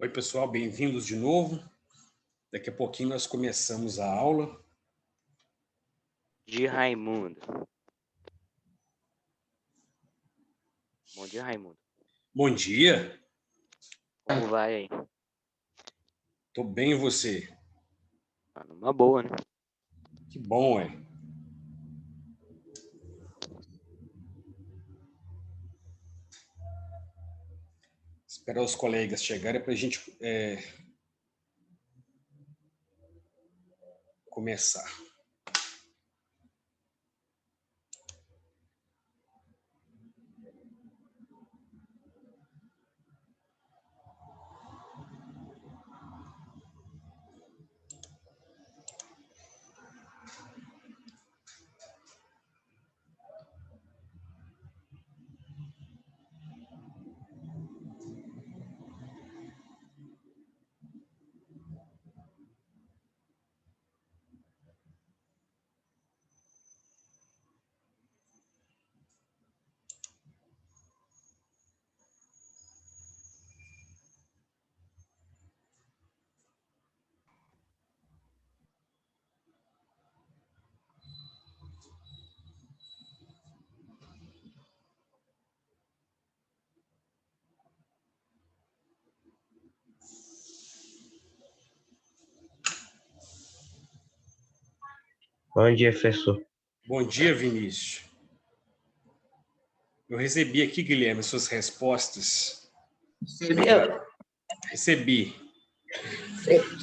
Oi, pessoal, bem-vindos de novo. Daqui a pouquinho nós começamos a aula. De Raimundo. Bom dia, Raimundo. Bom dia, Como vai aí? tô bem e você? Tá numa boa, né? Que bom, ué. Esperar os colegas chegarem para a gente começar. Bom dia, professor. Bom dia, Vinícius. Eu recebi aqui, Guilherme, suas respostas. Recebeu? Recebi.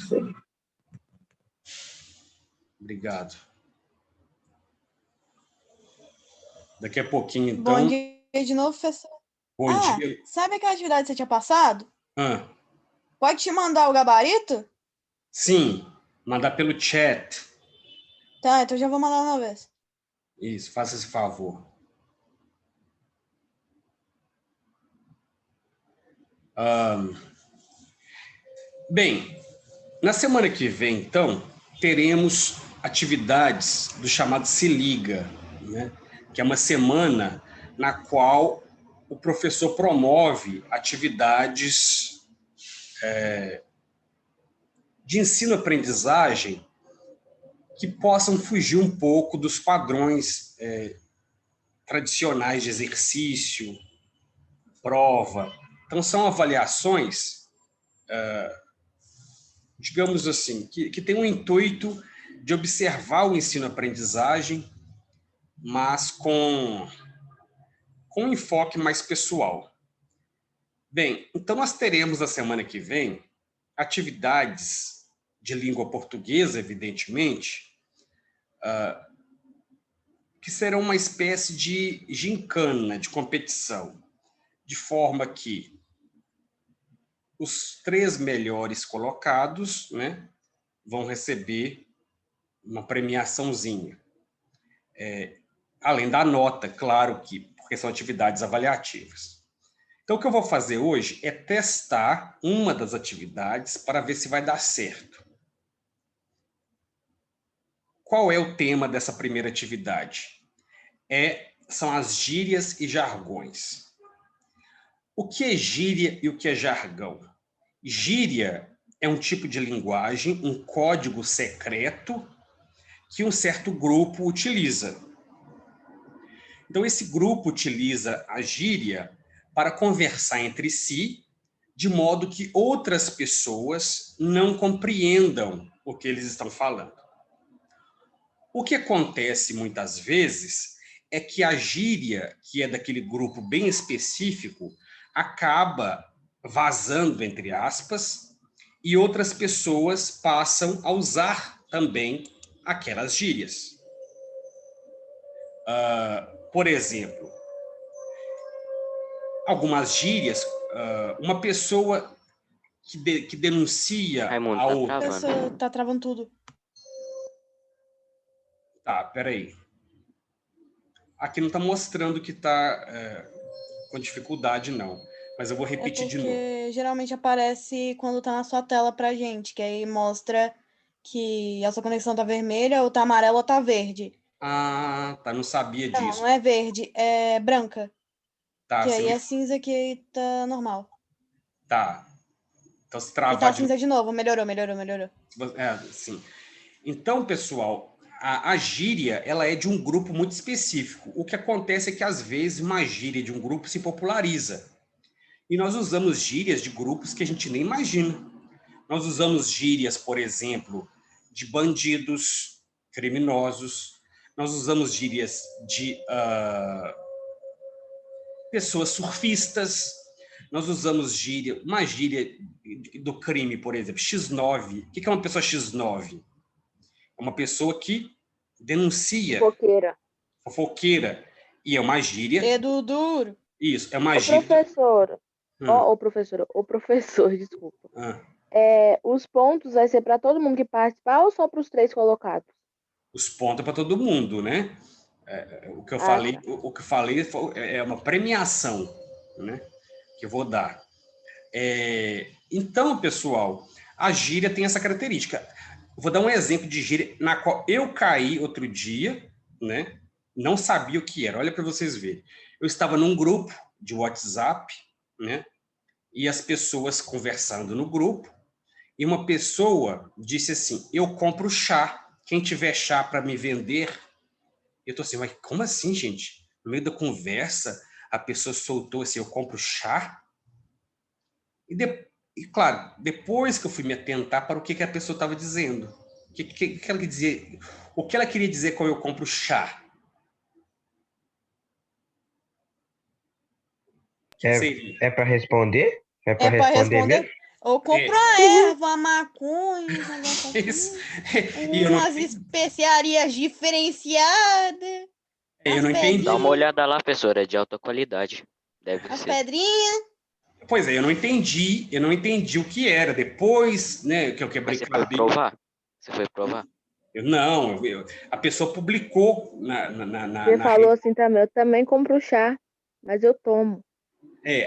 Sim. Obrigado. Daqui a pouquinho, então. Bom dia de novo, professor. Bom dia. Sabe aquela atividade que você tinha passado? Ah, Pode te mandar o gabarito? sim, mandar pelo chat. Tá, então já vou mandar uma vez. Isso, faça esse favor. Bem, na semana que vem, então, teremos atividades do chamado Se Liga, né? Que é uma semana na qual o professor promove atividades de ensino-aprendizagem que possam fugir um pouco dos padrões tradicionais de exercício, prova. Então, são avaliações, digamos assim, que têm o intuito de observar o ensino-aprendizagem, mas com um enfoque mais pessoal. Bem, então nós teremos na semana que vem atividades de língua portuguesa, evidentemente, que serão uma espécie de gincana, de competição, de forma que os 3 melhores colocados, né, vão receber uma premiaçãozinha. Além da nota, claro que, porque são atividades avaliativas. Então, o que eu vou fazer hoje é testar uma das atividades para ver se vai dar certo. Qual é o tema dessa primeira atividade? São as gírias e jargões. O que é gíria e o que é jargão? Gíria é um tipo de linguagem, um código secreto que um certo grupo utiliza. Então, esse grupo utiliza a gíria para conversar entre si, de modo que outras pessoas não compreendam o que eles estão falando. O que acontece muitas vezes é que a gíria, que é daquele grupo bem específico, acaba vazando, entre aspas, e outras pessoas passam a usar também aquelas gírias. Por exemplo, algumas gírias, uma pessoa que denuncia Raimundo, a tá outra. travando. Professor, tá travando tudo. Tá, peraí. Aqui não está mostrando que está com dificuldade, não. Mas eu vou repetir de novo. Porque geralmente aparece quando tá na sua tela pra gente, que aí mostra que a sua conexão tá vermelha, ou tá amarela, ou tá verde. Ah, tá, não sabia Não, disso. não é verde, é branca. Tá, Que você aí me... é cinza, que aí tá normal. Tá. Então, se E tá travar de cinza de novo. Melhorou. sim. Então, pessoal, a gíria, ela é de um grupo muito específico. O que acontece é que, às vezes, uma gíria de um grupo se populariza. E nós usamos gírias de grupos que a gente nem imagina. Nós usamos gírias, por exemplo, de bandidos, criminosos. Nós usamos gírias de pessoas surfistas. Nós usamos uma gíria do crime, por exemplo, X9. O que é uma pessoa X9? É uma pessoa que denuncia, Fofoqueira. fofoqueira. E é uma gíria. Dedo duro. Isso, é uma Ô, gíria. professora. Hum, Ô, professora. Ô, professor, desculpa. ah. Os pontos vai ser para todo mundo que participar ou só para os 3 colocados? Os pontos para todo mundo, né? O que eu falei, tá. o que eu falei é uma premiação, né? Que eu vou dar. Então, pessoal, a gíria tem essa característica. Vou dar um exemplo de gíria na qual eu caí outro dia, né? Não sabia o que era. Olha para vocês verem. Eu estava num grupo de WhatsApp, né? E as pessoas conversando no grupo. E uma pessoa disse assim: eu compro chá. Quem tiver chá para me vender. Eu tô assim, mas como assim, gente? No meio da conversa, a pessoa soltou assim: eu compro chá. E claro, depois que eu fui me atentar para o que a pessoa estava dizendo. Que ela queria dizer, o que ela queria dizer com eu compro chá? O que seria? É para responder? É para É pra responder mesmo? responder. Ou compra a erva, a maconha, Isso. E eu não, umas especiarias diferenciadas. eu As não entendi. Dá uma pedrinhas. olhada lá, professora, é de alta qualidade. Deve As ser. pedrinhas. Pois é, eu não entendi o que era. Depois, né, que eu quebrei Mas você foi cabelo. provar? Você foi provar? A pessoa publicou Você na falou assim também, eu também compro chá, mas eu tomo.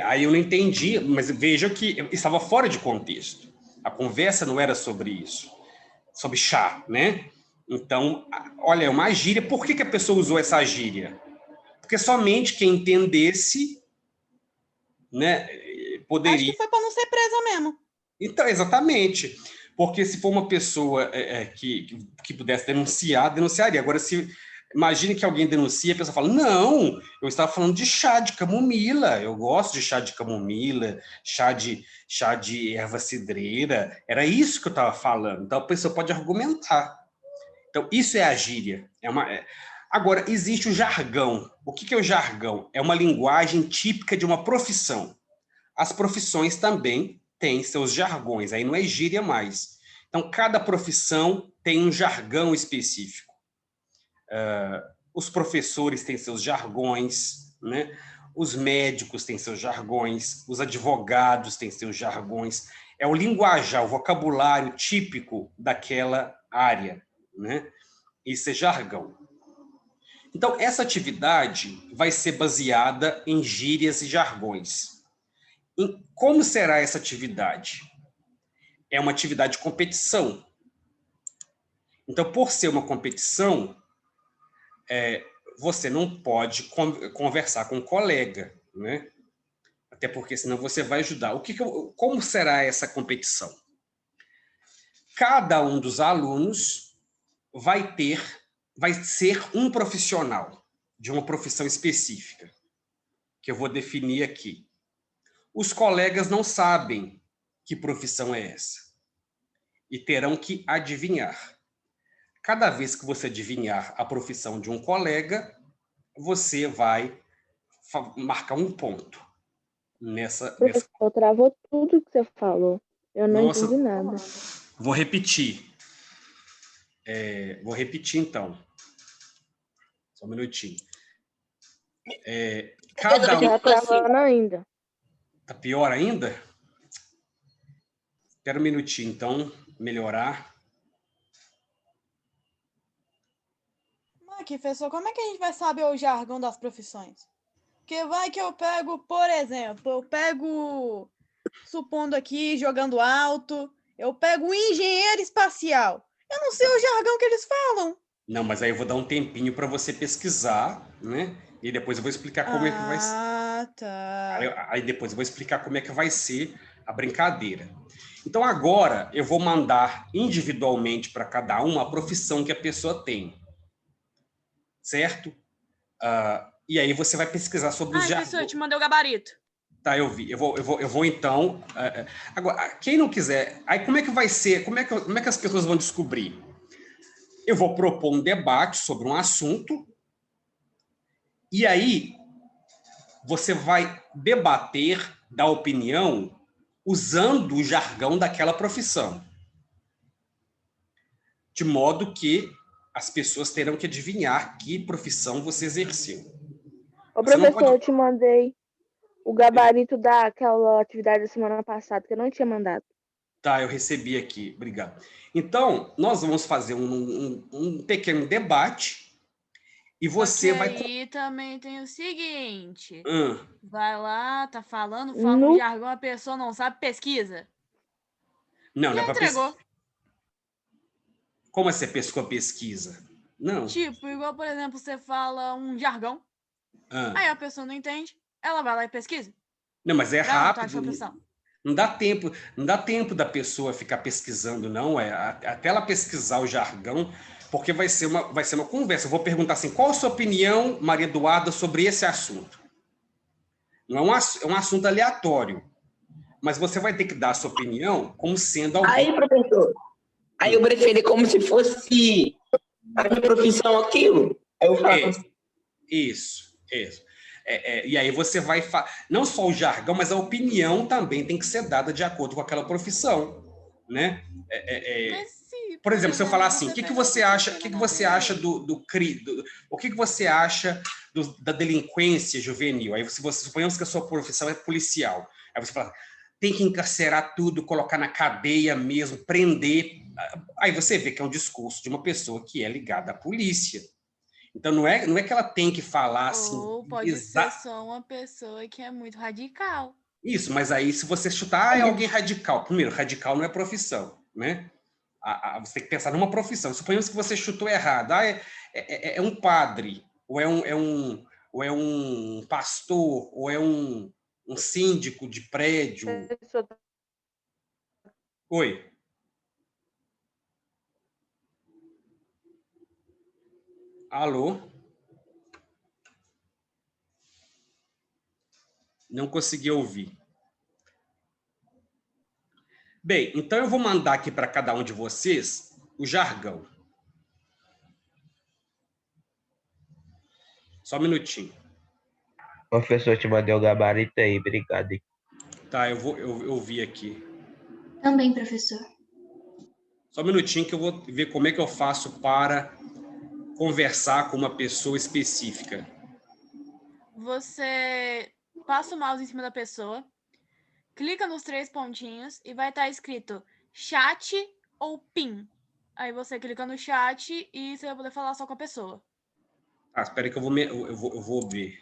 aí eu não entendi, mas veja que estava fora de contexto. A conversa não era sobre isso, sobre chá, né? Então, olha, é uma gíria. Por que a pessoa usou essa gíria? Porque somente quem entendesse, né, Acho poderia. que foi pra não ser presa mesmo. Então, exatamente. Porque se for uma pessoa que pudesse denunciar, denunciaria. Agora, imagine que alguém denuncia, a pessoa fala: não, eu estava falando de chá de camomila, eu gosto de chá de camomila, chá de erva cidreira, era isso que eu estava falando. Então, a pessoa pode argumentar. Então, isso é a gíria. Agora, existe o jargão. O que é o jargão? É uma linguagem típica de uma profissão. As profissões também têm seus jargões, aí não é gíria mais. Então, cada profissão tem um jargão específico. Os professores têm seus jargões, né? Os médicos têm seus jargões, os advogados têm seus jargões. É o linguajar, o vocabulário típico daquela área, né? Isso é jargão. Então, essa atividade vai ser baseada em gírias e jargões. Como será essa atividade? É uma atividade de competição. Então, por ser uma competição, você não pode conversar com um colega, né? Até porque senão você vai ajudar. Como será essa competição? Cada um dos alunos vai ser um profissional de uma profissão específica, que eu vou definir aqui. Os colegas não sabem que profissão é essa e terão que adivinhar. Cada vez que você adivinhar a profissão de um colega, você vai marcar um ponto nessa. Professor, travou tudo que você falou. Eu não Nossa, entendi nada. vou repetir. Vou repetir, então. Só um minutinho. Cada um... Tá travando ainda. Tá pior ainda? Espera um minutinho, então, melhorar. Aqui, professor, como é que a gente vai saber o jargão das profissões? Porque vai que eu pego, por exemplo, supondo aqui, jogando alto, eu pego um engenheiro espacial. Eu não sei o jargão que eles falam. Não, mas aí eu vou dar um tempinho para você pesquisar, né? E depois eu vou explicar como é que vai ser. Ah, tá. Aí depois eu vou explicar como é que vai ser a brincadeira. Então, agora, eu vou mandar individualmente para cada um a profissão que a pessoa tem. Certo? E aí você vai pesquisar sobre os Professor, eu jargões. te mandei o gabarito. Tá, eu vi. Eu vou então. Agora, quem não quiser, aí como é que vai ser? Como é que as pessoas vão descobrir? Eu vou propor um debate sobre um assunto, e aí você vai debater, dar opinião, usando o jargão daquela profissão. De modo que as pessoas terão que adivinhar que profissão você exerceu. Ô, Você não professor, pode... eu te mandei o gabarito daquela atividade da semana passada, que eu não tinha mandado. Tá, eu recebi aqui, obrigado. Então, nós vamos fazer um pequeno debate e Só que você vai... aí também tem o seguinte. Hum, Vai lá, tá falando, fala um jargão, a pessoa não sabe, pesquisa. não, não é Já para entregou. Como assim a pesquisa? Não. Tipo, igual, por exemplo, você fala um jargão, Ah. aí a pessoa não entende, ela vai lá e pesquisa. Não, mas é Pra anotar a rápido. profissão. Não dá tempo da pessoa ficar pesquisando, não. Até ela pesquisar o jargão, porque vai ser uma conversa. Eu vou perguntar assim: qual a sua opinião, Maria Eduarda, sobre esse assunto? Não é um assunto aleatório, mas você vai ter que dar a sua opinião como sendo alguém. Aí, professor, aí eu preferi como se fosse a minha profissão aquilo. Aí eu falo assim, Isso. E aí você vai... Não só o jargão, mas a opinião também tem que ser dada de acordo com aquela profissão, né? Mas se, Por exemplo, se eu falar assim, o que você acha, o que você acha da delinquência juvenil? Aí você suponhamos que a sua profissão é policial. Aí você fala, tem que encarcerar tudo, colocar na cadeia mesmo, prender. Aí você vê que é um discurso de uma pessoa que é ligada à polícia. Então não é que ela tem que falar assim. Ou pode ser só uma pessoa que é muito radical. Isso, mas aí se você chutar, é alguém radical. Primeiro, radical não é profissão, né? Você tem que pensar numa profissão. Suponhamos que você chutou errado. É um padre, ou é um pastor, ou é um síndico de prédio. Oi. Alô? Não consegui ouvir. Bem, então eu vou mandar aqui para cada um de vocês o jargão. Só um minutinho. Professor, te mandei o gabarito aí, obrigado. Tá, eu vi aqui. Também, professor. Só um minutinho que eu vou ver como é que eu faço para conversar com uma pessoa específica. Você passa o mouse em cima da pessoa, clica nos 3 pontinhos e vai estar escrito chat ou PIN. Aí você clica no chat e você vai poder falar só com a pessoa. Ah, espera aí que eu vou ver.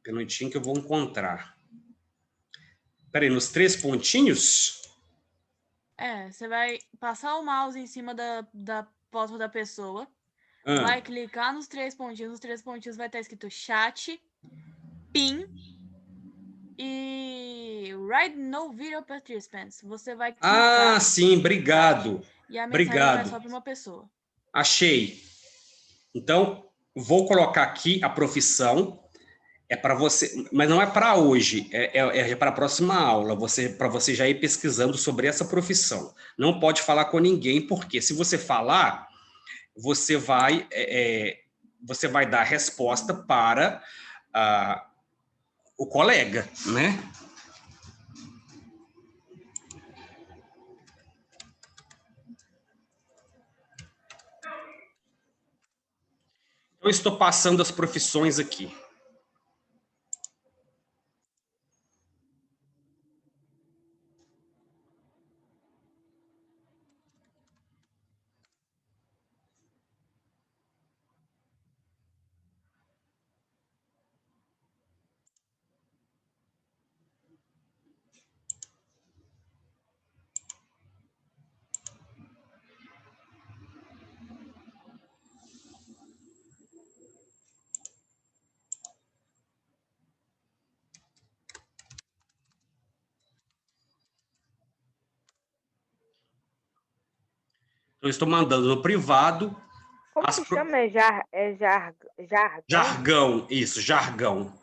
Um minutinho que eu vou encontrar. Espera aí, nos 3 pontinhos? Você vai passar o mouse em cima da foto da pessoa, vai clicar nos 3 pontinhos vai estar escrito chat, PIN e Write No Video Participants. Você vai clicar. Ah, sim, obrigado. E a mensagem vai só para uma pessoa. Achei. Então, vou colocar aqui a profissão. É para você, mas não é para hoje, é para a próxima aula, para você já ir pesquisando sobre essa profissão. Não pode falar com ninguém, porque se você falar, você vai dar a resposta para o colega, né? Eu estou passando as profissões aqui. Eu estou mandando no privado. Como As que pro- chama? Jargão? Jargão, isso, jargão.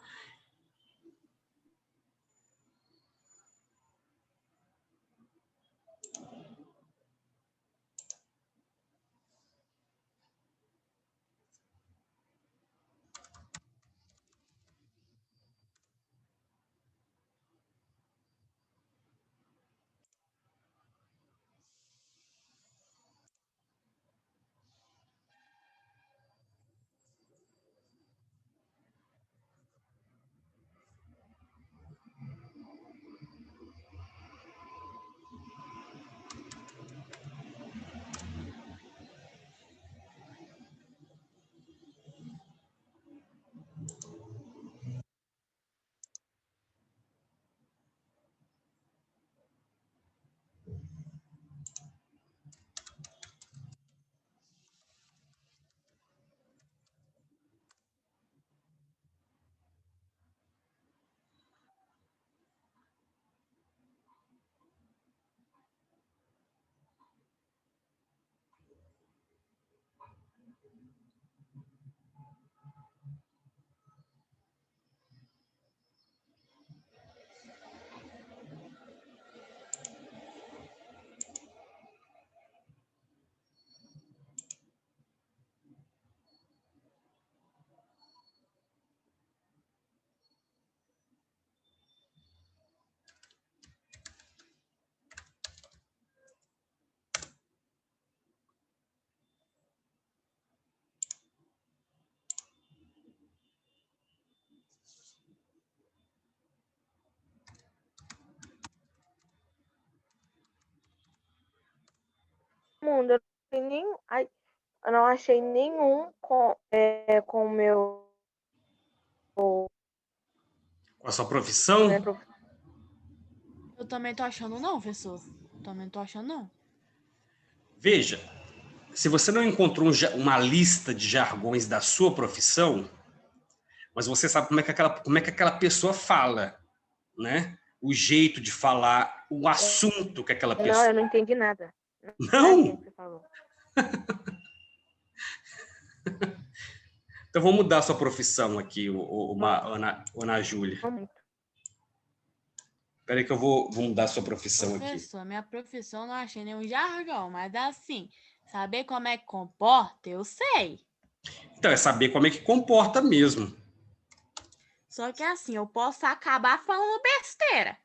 Mundo, eu não achei nenhum com o meu Com a sua profissão? né, Eu também tô achando não, professor. Também tô achando não. Veja, se você não encontrou uma lista de jargões da sua profissão, mas você sabe como é que aquela pessoa fala, né? O jeito de falar, o assunto que aquela Não, pessoa... eu não entendi nada. Nadinha Não! que você falou. Então vamos mudar a sua profissão aqui, Ana Júlia. Não muito. Espera aí que eu vou mudar a sua profissão aqui. Professor, minha profissão não achei nenhum jargão, mas assim, saber como é que comporta, eu sei. Então, é saber como é que comporta mesmo. Só que assim, eu posso acabar falando besteira.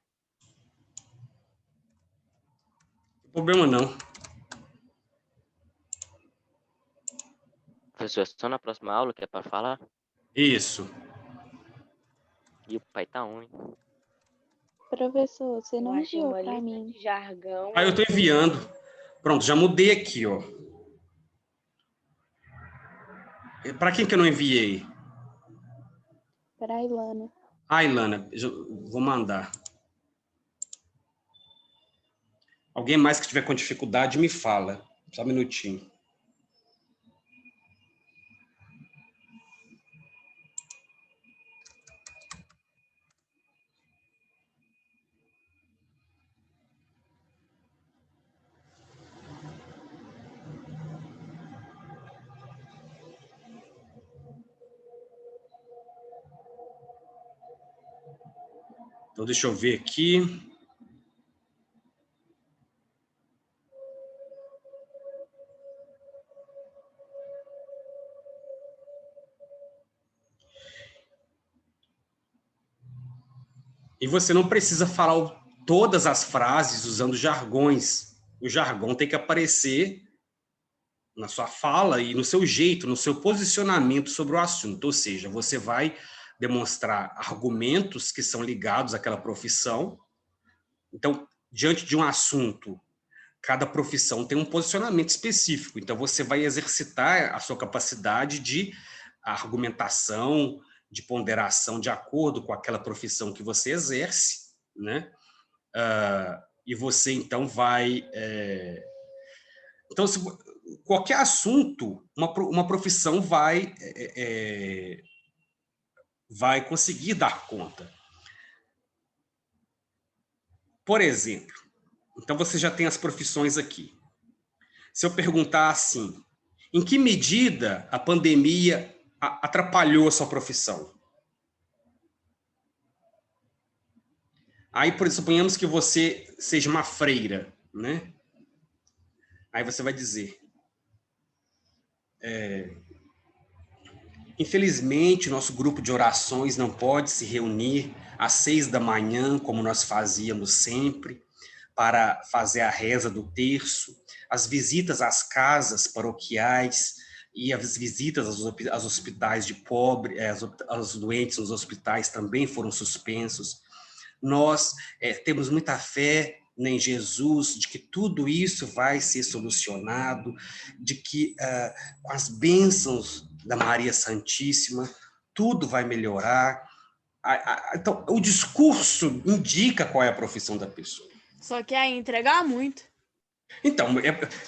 Não tem problema não. Professor, só na próxima aula que é para falar? Isso. E o pai tá on, hein? Professor, você Eu não achei enviou uma para lista mim. de jargão. Aí eu tô enviando. Pronto, já mudei aqui, ó. Para quem que eu não enviei? Para a Ilana. Ah, Ilana, vou mandar. Alguém mais que tiver com dificuldade, me fala. Só um minutinho. Então, deixa eu ver aqui. E você não precisa falar todas as frases usando jargões. O jargão tem que aparecer na sua fala e no seu jeito, no seu posicionamento sobre o assunto. Ou seja, você vai demonstrar argumentos que são ligados àquela profissão. Então, diante de um assunto, cada profissão tem um posicionamento específico. Então, você vai exercitar a sua capacidade de argumentação, de ponderação de acordo com aquela profissão que você exerce, né? E você, então, vai... Então, qualquer assunto, uma profissão vai conseguir dar conta. Por exemplo, então você já tem as profissões aqui. se eu perguntar assim, em que medida a pandemia atrapalhou a sua profissão? Aí, suponhamos que você seja uma freira, né? Aí você vai dizer, infelizmente, nosso grupo de orações não pode se reunir às 6 da manhã, como nós fazíamos sempre, para fazer a reza do terço, as visitas às casas paroquiais e as visitas aos hospitais de pobre, aos doentes nos hospitais também foram suspensos. Nós temos muita fé em Jesus, de que tudo isso vai ser solucionado, de que com as bênçãos da Maria Santíssima, tudo vai melhorar. Então, o discurso indica qual é a profissão da pessoa. Só que aí entregar muito. Então,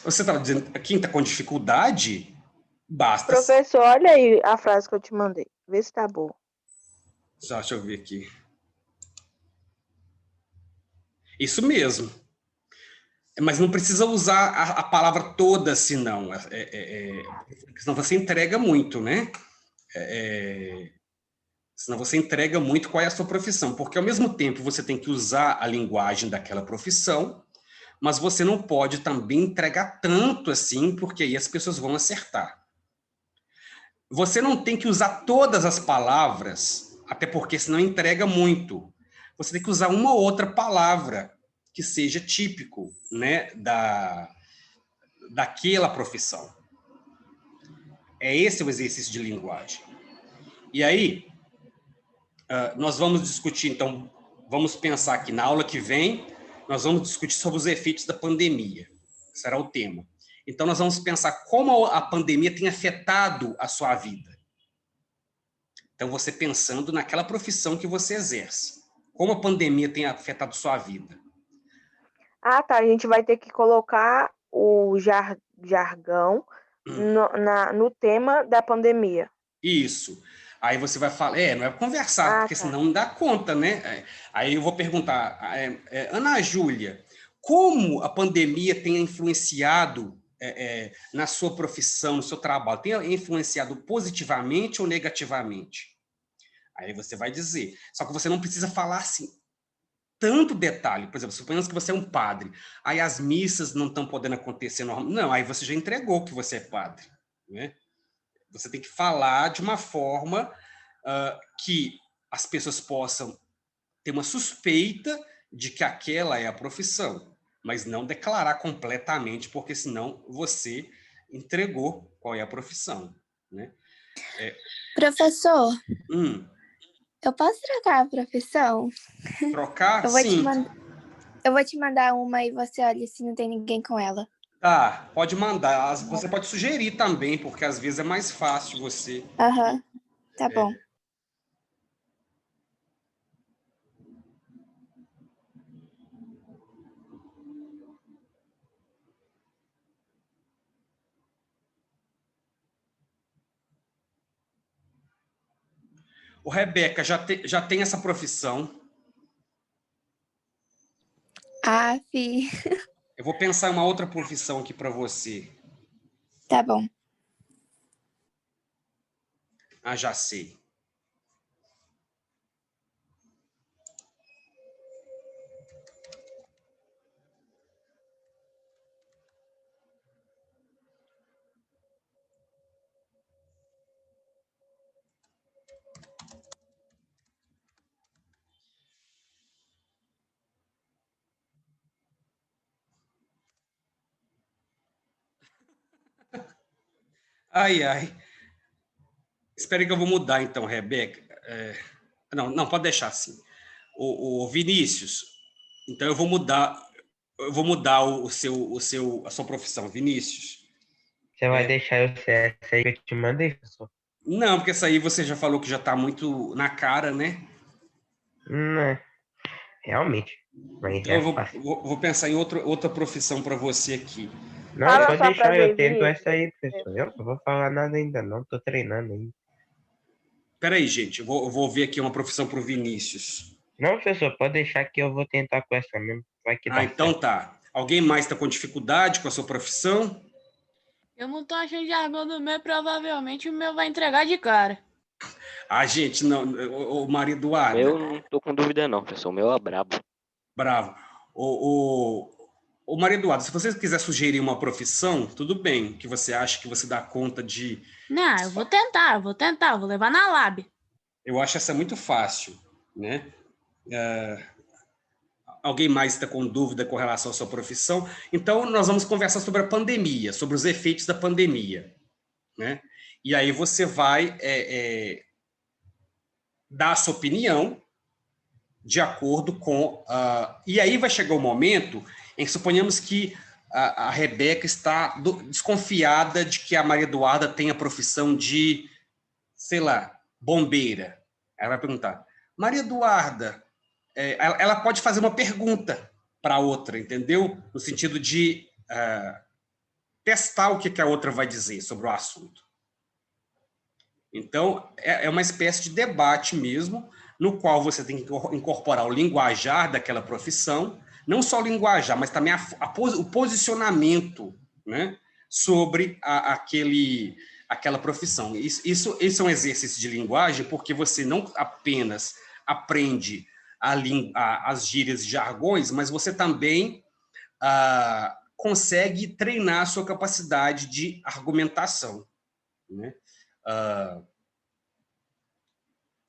você estava dizendo, quem está com dificuldade, basta... Professor, olha aí a frase que eu te mandei. Vê se tá boa. Deixa eu ver aqui. Isso mesmo. Mas não precisa usar a palavra toda, senão você entrega muito, né? Senão você entrega muito qual é a sua profissão, porque ao mesmo tempo você tem que usar a linguagem daquela profissão, mas você não pode também entregar tanto assim, porque aí as pessoas vão acertar. Você não tem que usar todas as palavras, até porque senão entrega muito. Você tem que usar uma ou outra palavra que seja típico, né, daquela profissão. É esse o exercício de linguagem. E aí, nós vamos discutir, então, vamos pensar que na aula que vem, nós vamos discutir sobre os efeitos da pandemia. Será o tema. Então, nós vamos pensar como a pandemia tem afetado a sua vida. Então, você pensando naquela profissão que você exerce. Como a pandemia tem afetado a sua vida. Ah, tá. A gente vai ter que colocar o jargão no tema da pandemia. Isso. Aí você vai falar, não é conversar, porque senão não dá conta, né? Aí eu vou perguntar, Ana Júlia, como a pandemia tem influenciado na sua profissão, no seu trabalho? Tem influenciado positivamente ou negativamente? Aí você vai dizer. Só que você não precisa falar assim, tanto detalhe. Por exemplo, suponhamos que você é um padre, aí as missas não estão podendo acontecer normalmente. Não, aí você já entregou que você é padre, né? Você tem que falar de uma forma que as pessoas possam ter uma suspeita de que aquela é a profissão, mas não declarar completamente, porque senão você entregou qual é a profissão, né? Professor, Eu posso trocar a profissão? Trocar? Eu vou Sim. Eu vou te mandar uma e você olha se não tem ninguém com ela. Tá, pode mandar. Você pode sugerir também, porque às vezes é mais fácil você... Aham, tá bom. Ô, Rebeca, já tem essa profissão. Ah, fi. Eu vou pensar em uma outra profissão aqui para você. Tá bom. Ah, já sei. Ai, ai. Espera que eu vou mudar, então, Rebeca. Não, pode deixar assim. O Vinícius, então eu vou mudar a sua profissão, Vinícius. Você vai deixar eu ser essa aí que eu te mandei, professor? Não, porque essa aí você já falou que já está muito na cara, né? Realmente. Mas Então eu vou pensar em outra profissão para você aqui. Não, pode deixar, eu tento essa aí, professor. Eu não vou falar nada ainda não, tô treinando ainda. Espera aí, gente, eu vou ver aqui uma profissão para o Vinícius. Não, professor, pode deixar que eu vou tentar com essa mesmo. Vai que dá então certo. tá. Alguém mais está com dificuldade com a sua profissão? Eu não tô achando jargão do meu, provavelmente o meu vai entregar de cara. Ah, gente, não, o Maria O Eduarda, meu não tô com dúvida não, professor. O meu é brabo. bravo. O Maria Eduarda, se você quiser sugerir uma profissão, tudo bem, que você acha que você dá conta de... Não, eu vou tentar, eu vou levar na lab. Eu acho essa muito fácil, né? Alguém mais está com dúvida com relação à sua profissão? Então, nós vamos conversar sobre a pandemia, sobre os efeitos da pandemia, né? E aí você vai dar a sua opinião de acordo com... e aí vai chegar o momento em que suponhamos que a Rebeca está desconfiada de que a Maria Eduarda tem a profissão de, sei lá, bombeira. Ela vai perguntar, Maria Eduarda, ela pode fazer uma pergunta para a outra, entendeu? No sentido de testar o que a outra vai dizer sobre o assunto. Então, é uma espécie de debate mesmo, no qual você tem que incorporar o linguajar daquela profissão, não só o linguajar, mas também o posicionamento, né, sobre aquela profissão. Isso é um exercício de linguagem, porque você não apenas aprende as gírias e jargões, mas você também consegue treinar a sua capacidade de argumentação, né?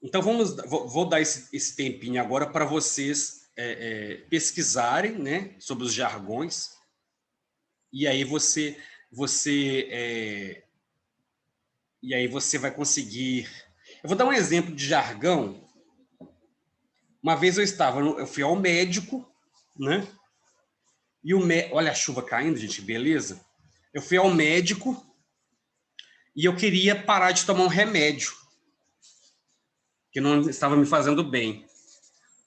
Então, vou dar esse tempinho agora para vocês pesquisarem, né, sobre os jargões, e aí você vai conseguir... Eu vou dar um exemplo de jargão. Uma vez eu fui ao médico, né? E olha a chuva caindo, gente, beleza? Eu fui ao médico e eu queria parar de tomar um remédio que não estava me fazendo bem.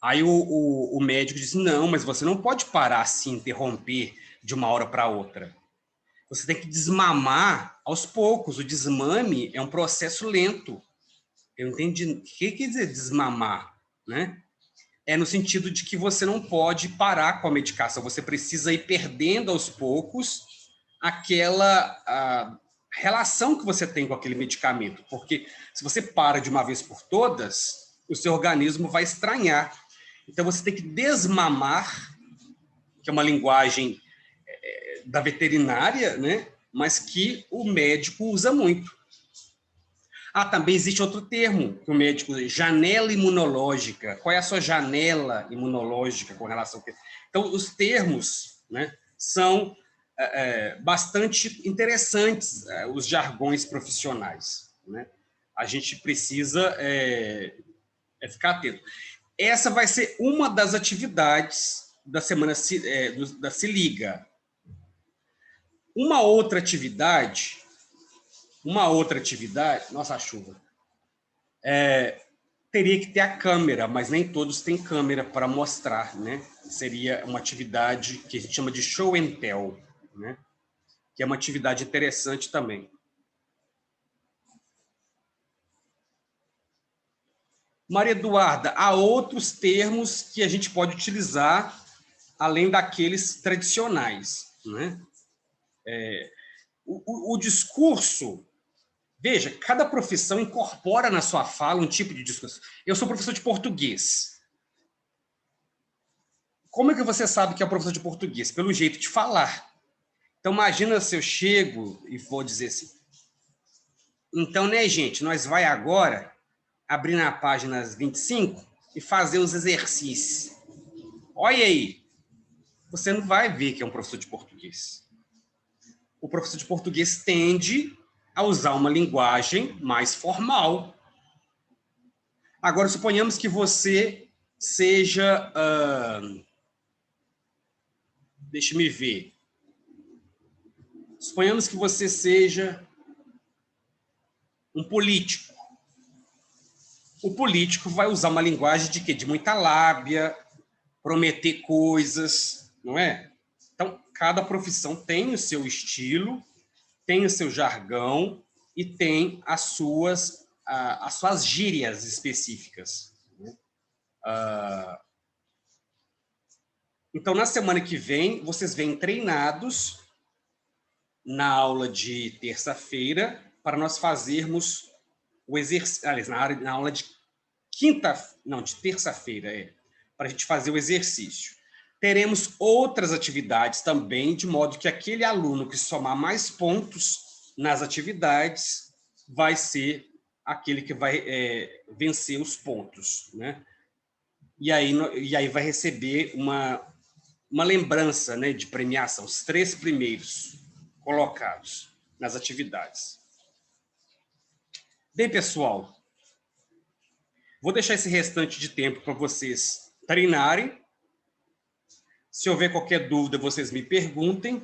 Aí o médico disse, não, mas você não pode parar assim, interromper de uma hora para outra. Você tem que desmamar aos poucos. O desmame é um processo lento. Eu entendi. O que quer dizer desmamar, né? É no sentido de que você não pode parar com a medicação. Você precisa ir perdendo aos poucos aquela relação que você tem com aquele medicamento. Porque se você para de uma vez por todas, o seu organismo vai estranhar. Então, você tem que desmamar, que é uma linguagem da veterinária, né? Mas que o médico usa muito. Também existe outro termo que o médico usa, janela imunológica. Qual é a sua janela imunológica com relação a... Então, os termos, né, são bastante interessantes, os jargões profissionais, né? A gente precisa ficar atento. Essa vai ser uma das atividades da semana da Se Liga. Uma outra atividade, nossa, a chuva, teria que ter a câmera, mas nem todos têm câmera para mostrar, né? Seria uma atividade que a gente chama de show and tell, né? Que é uma atividade interessante também. Maria Eduarda, há outros termos que a gente pode utilizar além daqueles tradicionais, né? O discurso, veja, cada profissão incorpora na sua fala um tipo de discurso. Eu sou professor de português. Como é que você sabe que é professor de português? Pelo jeito de falar. Então, imagina se eu chego e vou dizer assim, então, né, gente, nós vai agora abrir na página 25 e fazer os exercícios. Olha aí, você não vai ver que é um professor de português. O professor de português tende a usar uma linguagem mais formal. Agora, suponhamos que você seja... deixa-me ver. Suponhamos que você seja um político. O político vai usar uma linguagem de quê? De muita lábia, prometer coisas, não é? Então, cada profissão tem o seu estilo, tem o seu jargão e tem as suas gírias específicas. Então, na semana que vem, vocês vêm treinados na aula de terça-feira para nós fazermos o exercício, aliás, na aula de de terça-feira, para a gente fazer o exercício. Teremos outras atividades também, de modo que aquele aluno que somar mais pontos nas atividades vai ser aquele que vai vencer os pontos, né? E aí vai receber uma lembrança, né, de premiação, os 3 primeiros colocados nas atividades. Bem, pessoal, vou deixar esse restante de tempo para vocês treinarem. Se houver qualquer dúvida, vocês me perguntem.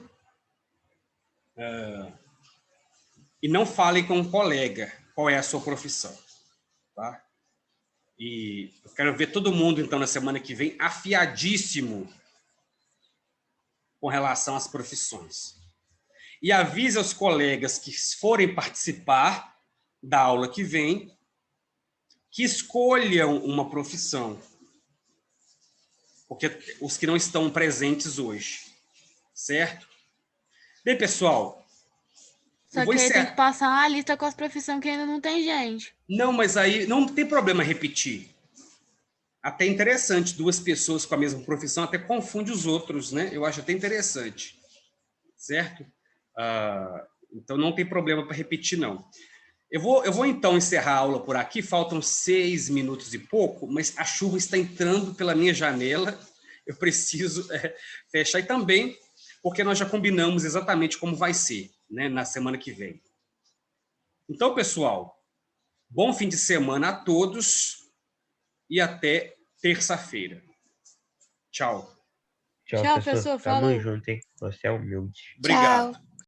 E não falem com um colega qual é a sua profissão. Tá? E eu quero ver todo mundo, então, na semana que vem, afiadíssimo com relação às profissões. E avise aos colegas que forem participar da aula que vem, que escolham uma profissão. Porque os que não estão presentes hoje. Certo? Bem, pessoal... Só que aí tem que passar uma lista com as profissões que ainda não tem gente. Não, mas aí não tem problema repetir. Até interessante, 2 pessoas com a mesma profissão até confunde os outros, né? Eu acho até interessante. Certo? Então não tem problema para repetir, não. Eu vou então encerrar a aula por aqui, faltam 6 minutos e pouco, mas a chuva está entrando pela minha janela, eu preciso fechar, e também porque nós já combinamos exatamente como vai ser, né, na semana que vem. Então, pessoal, bom fim de semana a todos e até terça-feira. Tchau. Tchau, Tchau, professor. pessoal. Tamo Falou. junto, hein? Você é humilde. Obrigado. Tchau.